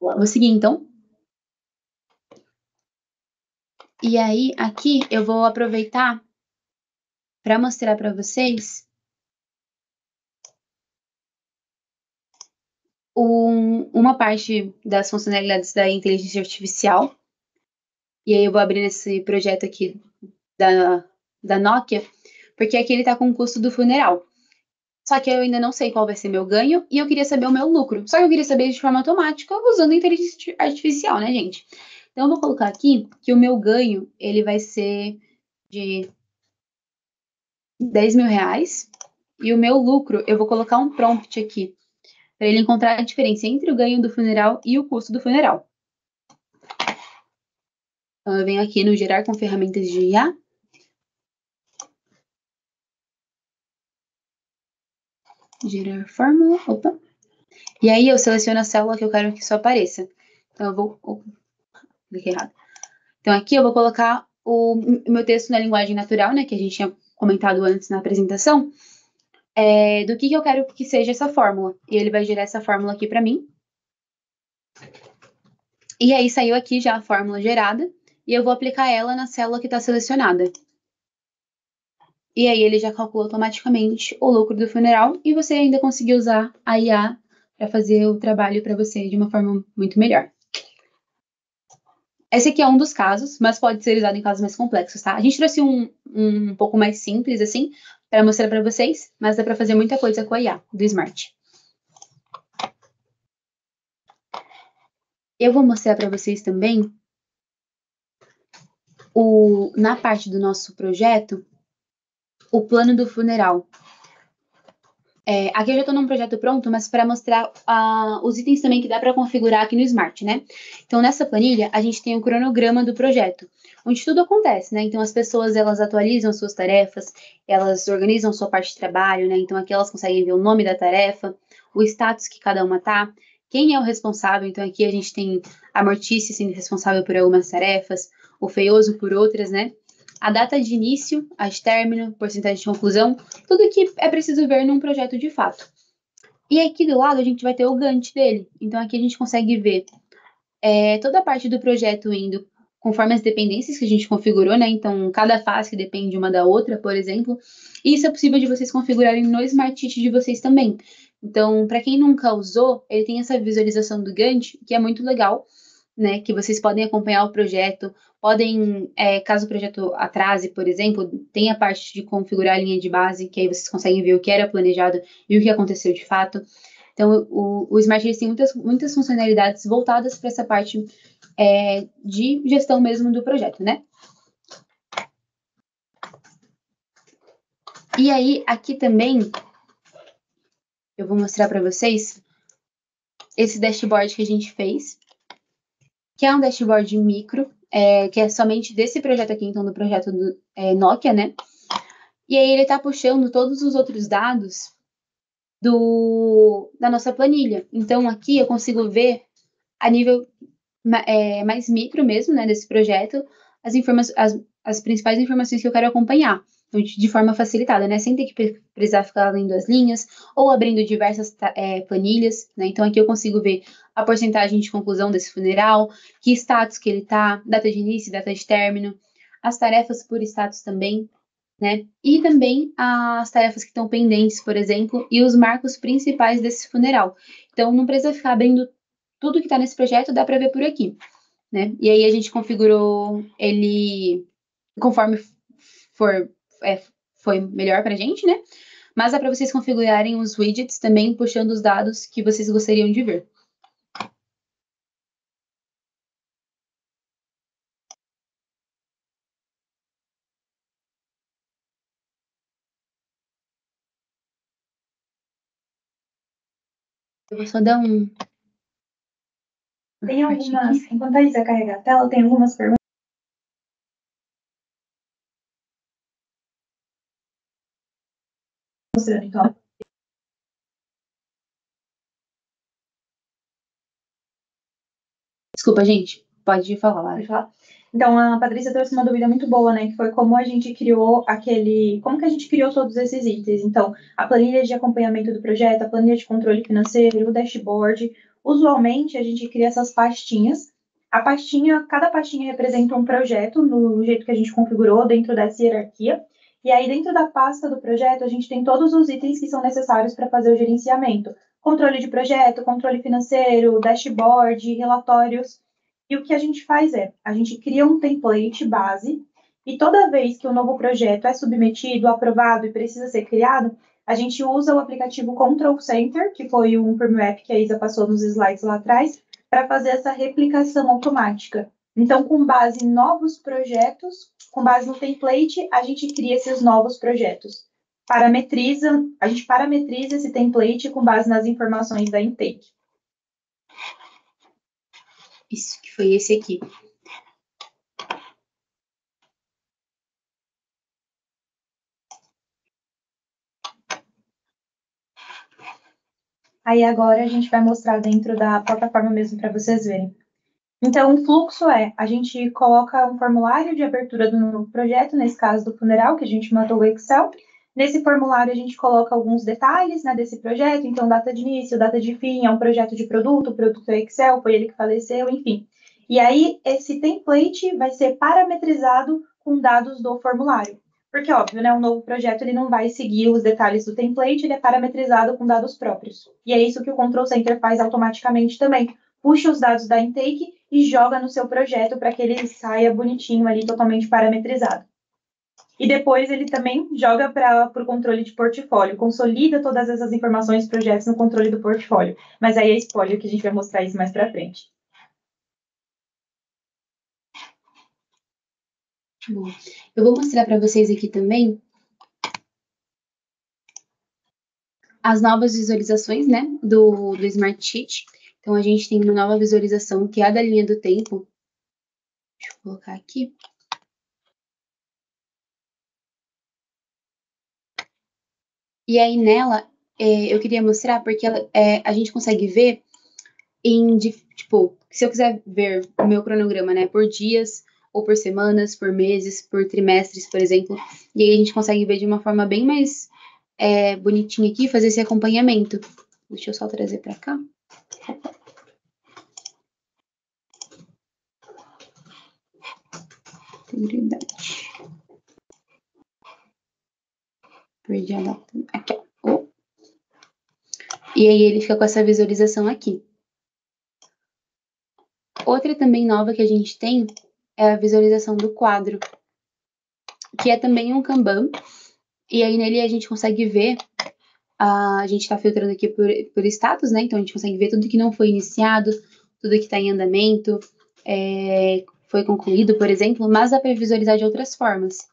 [SPEAKER 1] Vou seguir, então. E aí, aqui, eu vou aproveitar para mostrar para vocês uma parte das funcionalidades da inteligência artificial. E aí eu vou abrir esse projeto aqui da Nokia, porque aqui ele está com o custo do funeral. Só que eu ainda não sei qual vai ser meu ganho e eu queria saber o meu lucro. Só que eu queria saber de forma automática usando a inteligência artificial, né, gente? Então eu vou colocar aqui que o meu ganho ele vai ser de 10 mil reais e o meu lucro eu vou colocar um prompt aqui para ele encontrar a diferença entre o ganho do funeral e o custo do funeral. Então eu venho aqui no gerar com ferramentas de IA. Gerar fórmula, opa. E aí eu seleciono a célula que eu quero que isso apareça. Então eu vou, cliquei errado. Então aqui eu vou colocar o meu texto na linguagem natural, né, que a gente tinha comentado antes na apresentação, do que eu quero que seja essa fórmula. E ele vai gerar essa fórmula aqui para mim. E aí saiu aqui já a fórmula gerada, e eu vou aplicar ela na célula que está selecionada. E aí ele já calcula automaticamente o lucro do funeral e você ainda conseguiu usar a IA para fazer o trabalho para você de uma forma muito melhor. Esse aqui é um dos casos, mas pode ser usado em casos mais complexos, tá? A gente trouxe um pouco mais simples, assim, para mostrar para vocês, mas dá para fazer muita coisa com a IA do Smart. Eu vou mostrar para vocês também na parte do nosso projeto, o plano do funeral. Aqui eu já estou num projeto pronto, mas para mostrar os itens também que dá para configurar aqui no Smart, né? Então, nessa planilha, a gente tem o cronograma do projeto, onde tudo acontece, né? Então, as pessoas, elas atualizam suas tarefas, elas organizam sua parte de trabalho, né? Então, aqui elas conseguem ver o nome da tarefa, o status que cada uma tá, quem é o responsável. Então, aqui a gente tem a Mortícia sendo responsável por algumas tarefas, o Feioso por outras, né? a data de início, a de término, porcentagem de conclusão, tudo que é preciso ver num projeto de fato. E aqui do lado a gente vai ter o Gantt dele. Então aqui a gente consegue ver toda a parte do projeto indo conforme as dependências que a gente configurou, né? Então cada fase depende uma da outra, por exemplo. E isso é possível de vocês configurarem no Smart Sheet de vocês também. Então, para quem nunca usou, ele tem essa visualização do Gantt, que é muito legal, né? Que vocês podem acompanhar o projeto, podem, caso o projeto atrase, por exemplo, tem a parte de configurar a linha de base, que aí vocês conseguem ver o que era planejado e o que aconteceu de fato. Então, o Smart Sheet tem muitas funcionalidades voltadas para essa parte de gestão mesmo do projeto, né? E aí, aqui também, eu vou mostrar para vocês esse dashboard que a gente fez, que é um dashboard micro, que é somente desse projeto aqui, então do projeto do Nokia, né? E aí ele está puxando todos os outros dados da nossa planilha. Então aqui eu consigo ver a nível mais micro mesmo, né, desse projeto, as principais informações que eu quero acompanhar. Então, de forma facilitada, né? Sem ter que precisar ficar lendo as linhas ou abrindo diversas planilhas, né? Então, aqui eu consigo ver a porcentagem de conclusão desse funeral, que status que ele tá, data de início, data de término, as tarefas por status também, né? E também as tarefas que estão pendentes, por exemplo, e os marcos principais desse funeral. Então, não precisa ficar abrindo tudo que está nesse projeto, dá para ver por aqui, né? E aí a gente configurou ele conforme foi melhor para a gente, né? Mas dá para vocês configurarem os widgets também, puxando os dados que vocês gostariam de ver. Eu vou só dar um.
[SPEAKER 3] Tem algumas, enquanto a Isa carrega a tela, tem algumas perguntas. Mostrando, então.
[SPEAKER 1] Desculpa, gente. Pode falar, Lara.
[SPEAKER 3] Pode falar? Então, a Patrícia trouxe uma dúvida muito boa, né? Que foi como a gente criou como que a gente criou todos esses itens. Então, a planilha de acompanhamento do projeto, a planilha de controle financeiro, o dashboard. Usualmente, a gente cria essas pastinhas. Cada pastinha representa um projeto, no jeito que a gente configurou dentro dessa hierarquia. E aí, dentro da pasta do projeto, a gente tem todos os itens que são necessários para fazer o gerenciamento. Controle de projeto, controle financeiro, dashboard, relatórios. E o que a gente faz a gente cria um template base e toda vez que um novo projeto é submetido, aprovado e precisa ser criado, a gente usa o aplicativo Control Center, que foi um firmware que a Isa passou nos slides lá atrás, para fazer essa replicação automática. Então, com base em novos projetos, com base no template, a gente cria esses novos projetos. A gente parametriza esse template com base nas informações da intake.
[SPEAKER 1] Isso, que foi esse aqui.
[SPEAKER 3] Aí agora a gente vai mostrar dentro da plataforma mesmo para vocês verem. Então, o fluxo a gente coloca um formulário de abertura do novo projeto, nesse caso do funeral, que a gente mandou o Excel. Nesse formulário a gente coloca alguns detalhes, né, desse projeto, então data de início, data de fim, é um projeto de produto, o produto é Excel, foi ele que faleceu, enfim. E aí, esse template vai ser parametrizado com dados do formulário. Porque, óbvio, né, um novo projeto ele não vai seguir os detalhes do template, ele é parametrizado com dados próprios. E é isso que o Control Center faz automaticamente também. Puxa os dados da intake e joga no seu projeto para que ele saia bonitinho ali, totalmente parametrizado. E depois ele também joga para o controle de portfólio, consolida todas essas informações e projetos no controle do portfólio. Mas aí é spoiler que a gente vai mostrar isso mais para frente.
[SPEAKER 1] Bom, eu vou mostrar para vocês aqui também as novas visualizações, né, do Smart Sheet. Então, a gente tem uma nova visualização que é a da linha do tempo. Deixa eu colocar aqui. E aí, nela, eu queria mostrar porque a gente consegue ver tipo, se eu quiser ver o meu cronograma, né, por dias ou por semanas, por meses, por trimestres, por exemplo. E aí a gente consegue ver de uma forma bem mais bonitinha aqui, fazer esse acompanhamento. Deixa eu só trazer para cá. Integridade. Perdi a data. Aqui, ó. Oh. E aí ele fica com essa visualização aqui. Outra também nova que a gente tem é a visualização do quadro, que é também um Kanban. E aí nele a gente consegue ver, a gente está filtrando aqui por status, né? Então a gente consegue ver tudo que não foi iniciado, tudo que está em andamento, foi concluído, por exemplo, mas dá para visualizar de outras formas.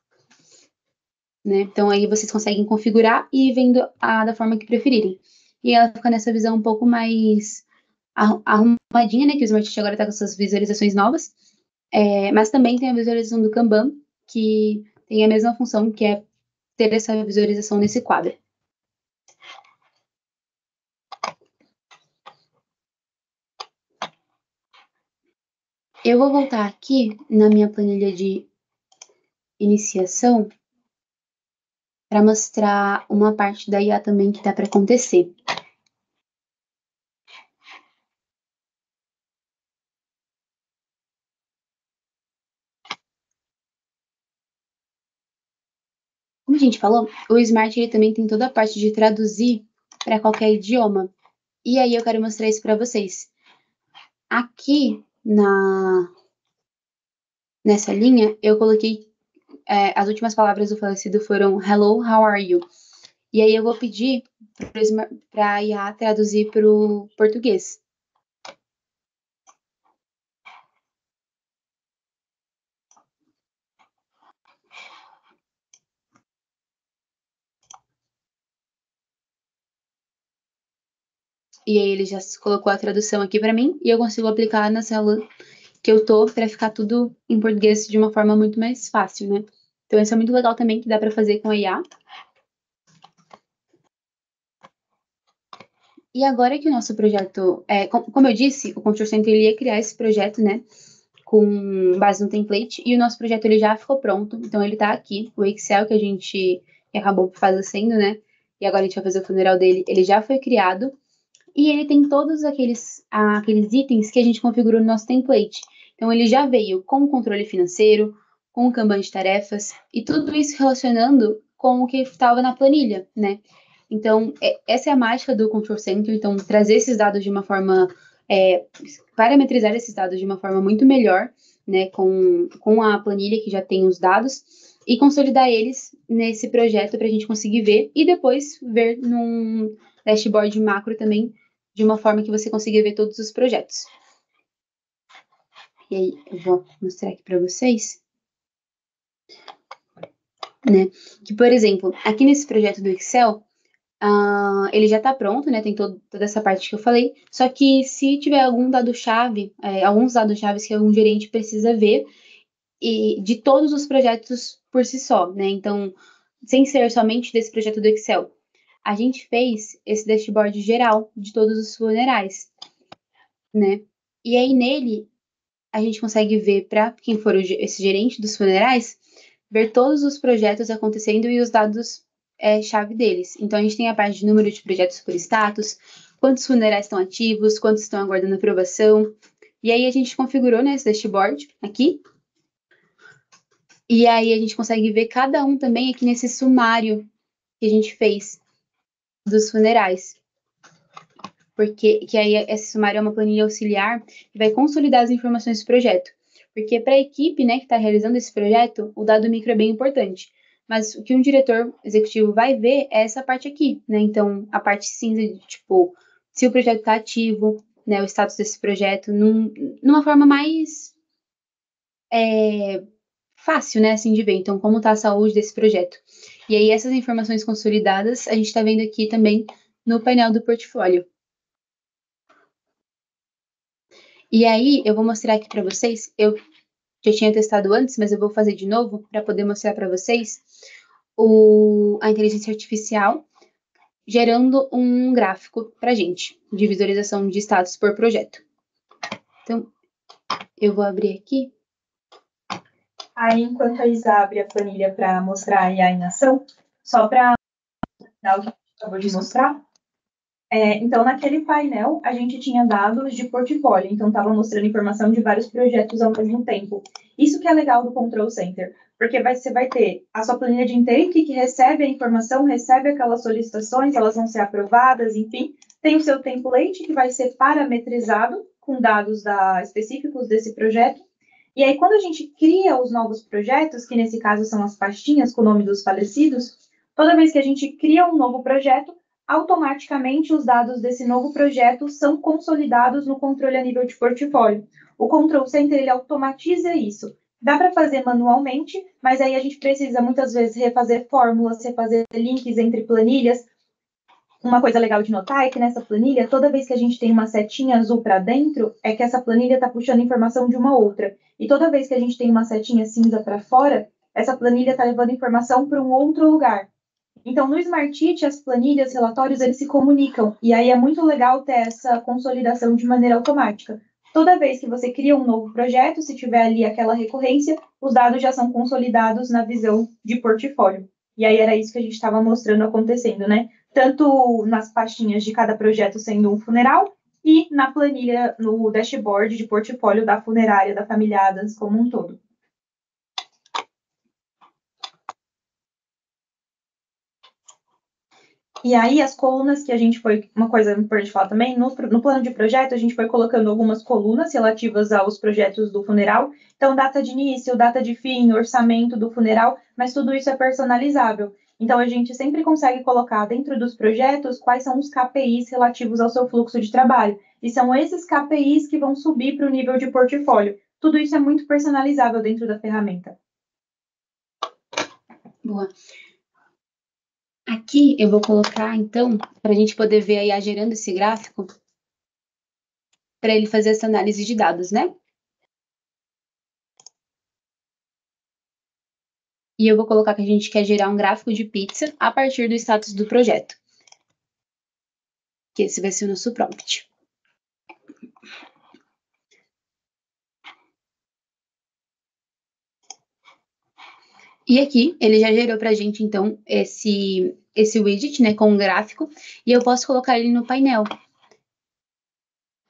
[SPEAKER 1] Né? Então aí vocês conseguem configurar e ir vendo da forma que preferirem. E ela fica nessa visão um pouco mais arrumadinha, né? Que o Smart Sheet agora está com essas visualizações novas. Mas também tem a visualização do Kanban, que tem a mesma função, que é ter essa visualização nesse quadro. Eu vou voltar aqui na minha planilha de iniciação para mostrar uma parte da IA também que dá para acontecer. Como a gente falou, o Smart ele também tem toda a parte de traduzir para qualquer idioma. E aí eu quero mostrar isso para vocês. Aqui nessa linha, eu coloquei as últimas palavras do falecido foram Hello, how are you? E aí eu vou pedir para a IA traduzir para o português. E aí ele já colocou a tradução aqui para mim e eu consigo aplicar na célula que eu tô para ficar tudo em português de uma forma muito mais fácil, né? Então isso é muito legal também que dá para fazer com a IA. E agora que o nosso projeto, como eu disse, o Control Center ele ia criar esse projeto, né, com base no template, e o nosso projeto ele já ficou pronto, então ele tá aqui, o Excel que a gente acabou fazendo, né, e agora a gente vai fazer o funeral dele, ele já foi criado, e ele tem todos aqueles itens que a gente configurou no nosso template. Então ele já veio com o controle financeiro, com o Kanban de tarefas, e tudo isso relacionando com o que estava na planilha, né, então, essa é a mágica do Control Center. Então, trazer esses dados de uma forma, parametrizar esses dados de uma forma muito melhor, né, com a planilha que já tem os dados, e consolidar eles nesse projeto para a gente conseguir ver, e depois ver num dashboard macro também, de uma forma que você consiga ver todos os projetos. E aí, eu vou mostrar aqui para vocês. Né, que, por exemplo, aqui nesse projeto do Excel, ele já está pronto, né? Tem toda essa parte que eu falei. Só que se tiver algum dado-chave, alguns dados-chave que algum gerente precisa ver, e de todos os projetos por si só, né? Então, sem ser somente desse projeto do Excel, a gente fez esse dashboard geral de todos os funerais, né? E aí nele a gente consegue ver para quem for esse gerente dos funerais, ver todos os projetos acontecendo e os dados chave deles. Então, a gente tem a parte de número de projetos por status, quantos funerais estão ativos, quantos estão aguardando aprovação. E aí, a gente configurou, né, esse dashboard aqui. E aí, a gente consegue ver cada um também aqui nesse sumário que a gente fez dos funerais. Porque que aí esse sumário é uma planilha auxiliar que vai consolidar as informações do projeto. Porque para a equipe, né, que está realizando esse projeto, o dado micro é bem importante. Mas o que um diretor executivo vai ver é essa parte aqui, né? Então, a parte cinza de, tipo, se o projeto está ativo, né, o status desse projeto, numa forma mais fácil, né, assim, de ver. Então, como está a saúde desse projeto. E aí, essas informações consolidadas, a gente está vendo aqui também no painel do portfólio. E aí, eu vou mostrar aqui para vocês, eu já tinha testado antes, mas eu vou fazer de novo para poder mostrar para vocês a inteligência artificial gerando um gráfico para gente, de visualização de status por projeto. Então, eu vou abrir aqui.
[SPEAKER 3] Aí, enquanto a Isa abre a planilha para mostrar a IA em ação, só para dar o que a gente acabou de mostrar, então, naquele painel, a gente tinha dados de portfólio, então estava mostrando informação de vários projetos ao mesmo tempo. Isso que é legal do Control Center, porque você vai ter a sua planilha de intake, que recebe a informação, recebe aquelas solicitações, elas vão ser aprovadas, enfim. Tem o seu template, que vai ser parametrizado com dados específicos desse projeto. E aí, quando a gente cria os novos projetos, que nesse caso são as pastinhas com o nome dos falecidos, toda vez que a gente cria um novo projeto, automaticamente os dados desse novo projeto são consolidados no controle a nível de portfólio. O Control Center, ele automatiza isso. Dá para fazer manualmente, mas aí a gente precisa muitas vezes refazer fórmulas, refazer links entre planilhas. Uma coisa legal de notar é que nessa planilha, toda vez que a gente tem uma setinha azul para dentro, é que essa planilha está puxando informação de uma outra. E toda vez que a gente tem uma setinha cinza para fora, essa planilha está levando informação para um outro lugar. Então, no Smartite, as planilhas, relatórios, eles se comunicam. E aí é muito legal ter essa consolidação de maneira automática. Toda vez que você cria um novo projeto, se tiver ali aquela recorrência, os dados já são consolidados na visão de portfólio. E aí era isso que a gente estava mostrando acontecendo, né? Tanto nas pastinhas de cada projeto sendo um funeral, e na planilha, no dashboard de portfólio da funerária, da família Adams como um todo. E aí, as colunas que a gente foi, uma coisa importante falar também, no plano de projeto, a gente foi colocando algumas colunas relativas aos projetos do funeral. Então, data de início, data de fim, orçamento do funeral, mas tudo isso é personalizável. Então, a gente sempre consegue colocar dentro dos projetos quais são os KPIs relativos ao seu fluxo de trabalho. E são esses KPIs que vão subir para o nível de portfólio. Tudo isso é muito personalizável dentro da ferramenta.
[SPEAKER 1] Boa. Aqui eu vou colocar, então, para a gente poder ver a IA gerando esse gráfico, para ele fazer essa análise de dados, né? E eu vou colocar que a gente quer gerar um gráfico de pizza a partir do status do projeto. Que esse vai ser o nosso prompt. E aqui, ele já gerou para a gente, então, esse widget, né, com um gráfico, e eu posso colocar ele no painel.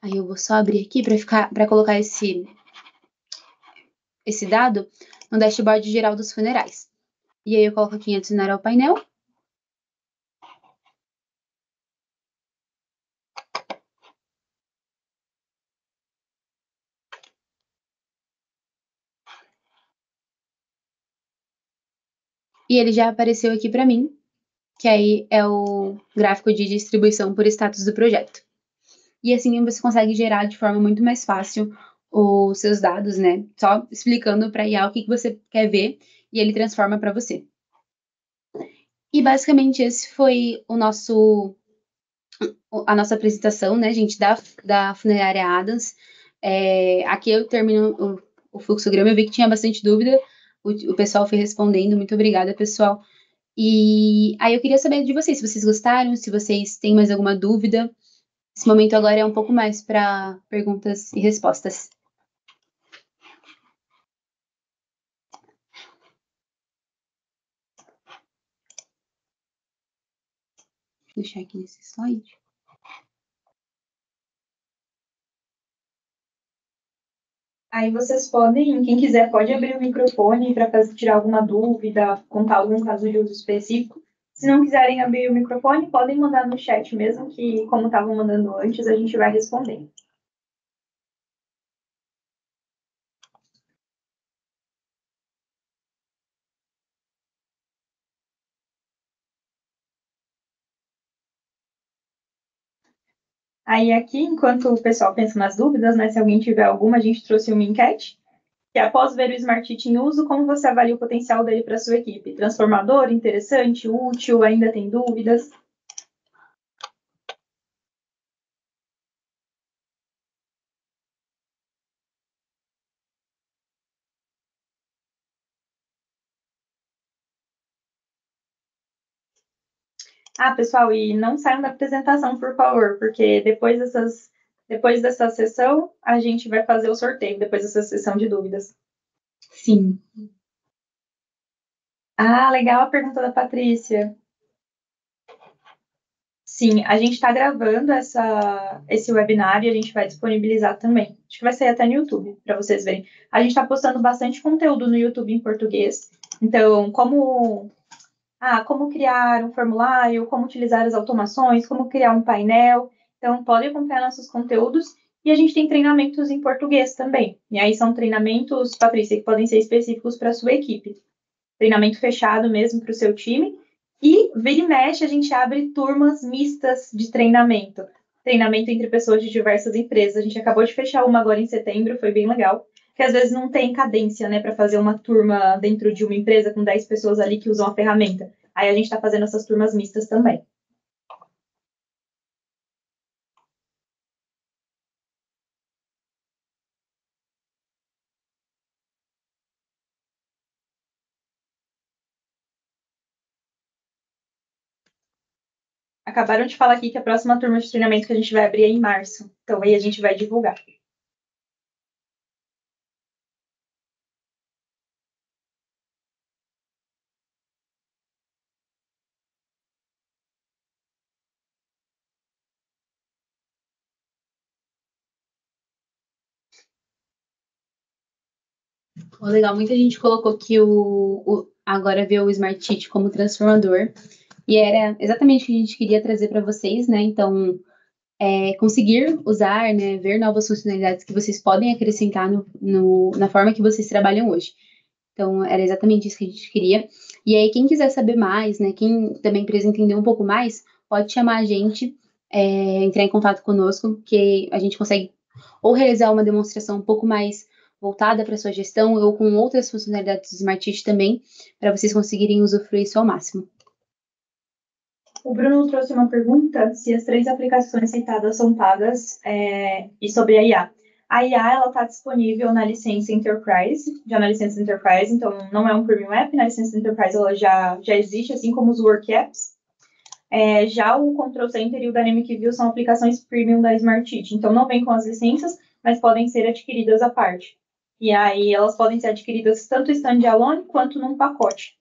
[SPEAKER 1] Aí eu vou só abrir aqui para colocar esse dado no dashboard geral dos funerais. E aí eu coloco aqui em adicionar ao painel. E ele já apareceu aqui para mim, que aí é o gráfico de distribuição por status do projeto. E assim você consegue gerar de forma muito mais fácil os seus dados, né? Só explicando para a IA o que você quer ver e ele transforma para você. E basicamente esse foi a nossa apresentação, né, gente, da funerária Adams. Aqui eu termino o fluxograma, eu vi que tinha bastante dúvida, o pessoal foi respondendo, muito obrigada, pessoal. E aí eu queria saber de vocês, se vocês gostaram, se vocês têm mais alguma dúvida. Esse momento agora é um pouco mais para perguntas e respostas. Vou deixar aqui nesse slide.
[SPEAKER 3] Aí vocês podem, quem quiser, pode abrir o microfone para tirar alguma dúvida, contar algum caso de uso específico. Se não quiserem abrir o microfone, podem mandar no chat mesmo, que como estavam mandando antes, a gente vai respondendo. Aí aqui, enquanto o pessoal pensa nas dúvidas, né, se alguém tiver alguma, a gente trouxe uma enquete, que após ver o Smartite em uso, como você avalia o potencial dele para sua equipe? Transformador, interessante, útil, ainda tem dúvidas? Pessoal, e não saiam da apresentação, por favor, porque depois dessa sessão, a gente vai fazer o sorteio, depois dessa sessão de dúvidas.
[SPEAKER 1] Sim.
[SPEAKER 3] Ah, legal a pergunta da Patrícia. Sim, a gente está gravando esse webinar e a gente vai disponibilizar também. Acho que vai sair até no YouTube, para vocês verem. A gente está postando bastante conteúdo no YouTube em português. Então, como criar um formulário, como utilizar as automações, como criar um painel. Então, pode acompanhar nossos conteúdos. E a gente tem treinamentos em português também. E aí são treinamentos, Patrícia, que podem ser específicos para a sua equipe. Treinamento fechado mesmo para o seu time. E vira e mexe, a gente abre turmas mistas de treinamento. Treinamento entre pessoas de diversas empresas. A gente acabou de fechar uma agora em setembro, foi bem legal. Que às vezes não tem cadência, né, para fazer uma turma dentro de uma empresa com 10 pessoas ali que usam a ferramenta. Aí a gente está fazendo essas turmas mistas também. Acabaram de falar aqui que a próxima turma de treinamento que a gente vai abrir é em março. Então aí a gente vai divulgar.
[SPEAKER 1] Legal, muita gente colocou que agora vê o Smart Sheet como transformador. E era exatamente o que a gente queria trazer para vocês, né? Então, conseguir usar, né, ver novas funcionalidades que vocês podem acrescentar na forma que vocês trabalham hoje. Então, era exatamente isso que a gente queria. E aí, quem quiser saber mais, né, quem também precisa entender um pouco mais, pode chamar a gente, entrar em contato conosco, que a gente consegue ou realizar uma demonstração um pouco mais voltada para sua gestão, ou com outras funcionalidades do Smartist também, para vocês conseguirem usufruir isso ao máximo.
[SPEAKER 3] O Bruno trouxe uma pergunta se as 3 aplicações citadas são pagas e sobre a IA. A IA ela está disponível na licença Enterprise, já na licença Enterprise, então não é um Premium App, na licença Enterprise ela já existe, assim como os Work Apps. Já o Control Center e o Dynamic View são aplicações premium da Smartit, então não vem com as licenças, mas podem ser adquiridas à parte. E aí elas podem ser adquiridas tanto standalone quanto num pacote.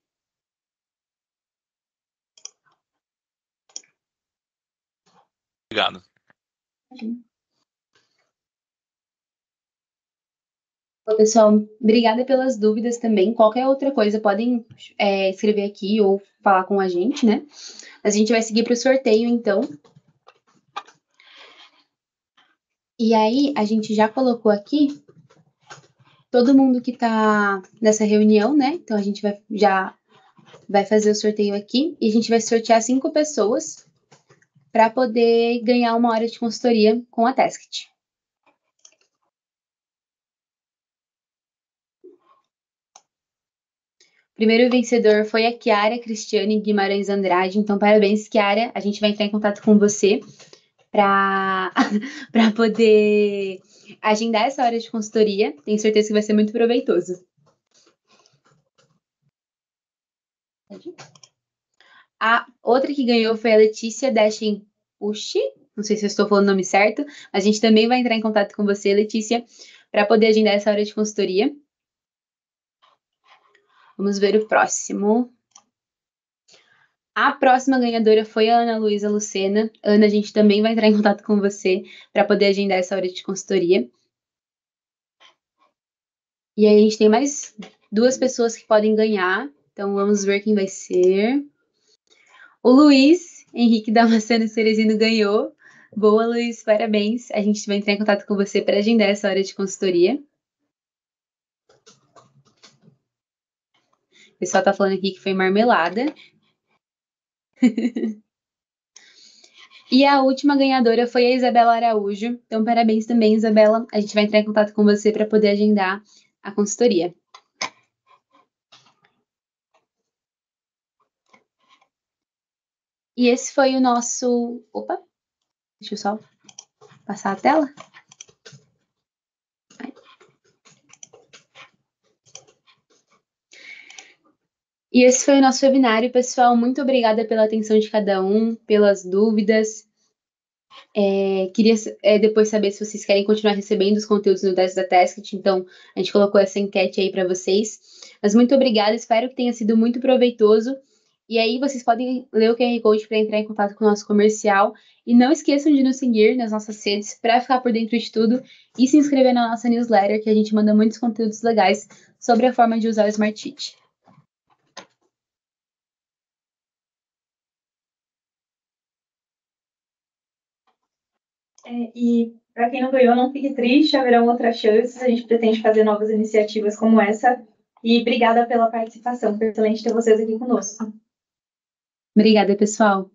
[SPEAKER 2] Obrigado.
[SPEAKER 1] Bom, pessoal, obrigada pelas dúvidas também. Qualquer outra coisa, podem escrever aqui ou falar com a gente, né? A gente vai seguir para o sorteio, então. E aí, a gente já colocou aqui todo mundo que está nessa reunião, né? Então, a gente já vai fazer o sorteio aqui e a gente vai sortear 5 pessoas para poder ganhar 1 hora de consultoria com a Taskit. Primeiro vencedor foi a Chiara Cristiane Guimarães Andrade. Então, parabéns, Chiara. A gente vai entrar em contato com você para poder agendar essa hora de consultoria. Tenho certeza que vai ser muito proveitoso. A outra que ganhou foi a Letícia Dashin Pushi. Não sei se eu estou falando o nome certo. A gente também vai entrar em contato com você, Letícia, para poder agendar essa hora de consultoria. Vamos ver o próximo. A próxima ganhadora foi a Ana Luísa Lucena. Ana, a gente também vai entrar em contato com você para poder agendar essa hora de consultoria. E aí a gente tem mais 2 pessoas que podem ganhar. Então vamos ver quem vai ser. O Luiz Henrique Damasceno Cerezino ganhou. Boa, Luiz, parabéns. A gente vai entrar em contato com você para agendar essa hora de consultoria. O pessoal tá falando aqui que foi marmelada. E a última ganhadora foi a Isabela Araújo. Então, parabéns também, Isabela. A gente vai entrar em contato com você para poder agendar a consultoria. E esse foi o nosso. Opa! Deixa eu só passar a tela. E esse foi o nosso webinário, pessoal. Muito obrigada pela atenção de cada um, pelas dúvidas. Queria depois saber se vocês querem continuar recebendo os conteúdos no Teste da Taskit, então a gente colocou essa enquete aí para vocês. Mas muito obrigada, espero que tenha sido muito proveitoso. E aí vocês podem ler o QR Code para entrar em contato com o nosso comercial. E não esqueçam de nos seguir nas nossas redes para ficar por dentro de tudo e se inscrever na nossa newsletter, que a gente manda muitos conteúdos legais sobre a forma de usar o Smart Sheet.
[SPEAKER 3] E para quem não ganhou, não fique triste, haverão outras chances. A gente pretende fazer novas iniciativas como essa. E obrigada pela participação. Foi excelente ter vocês aqui conosco.
[SPEAKER 1] Obrigada, pessoal.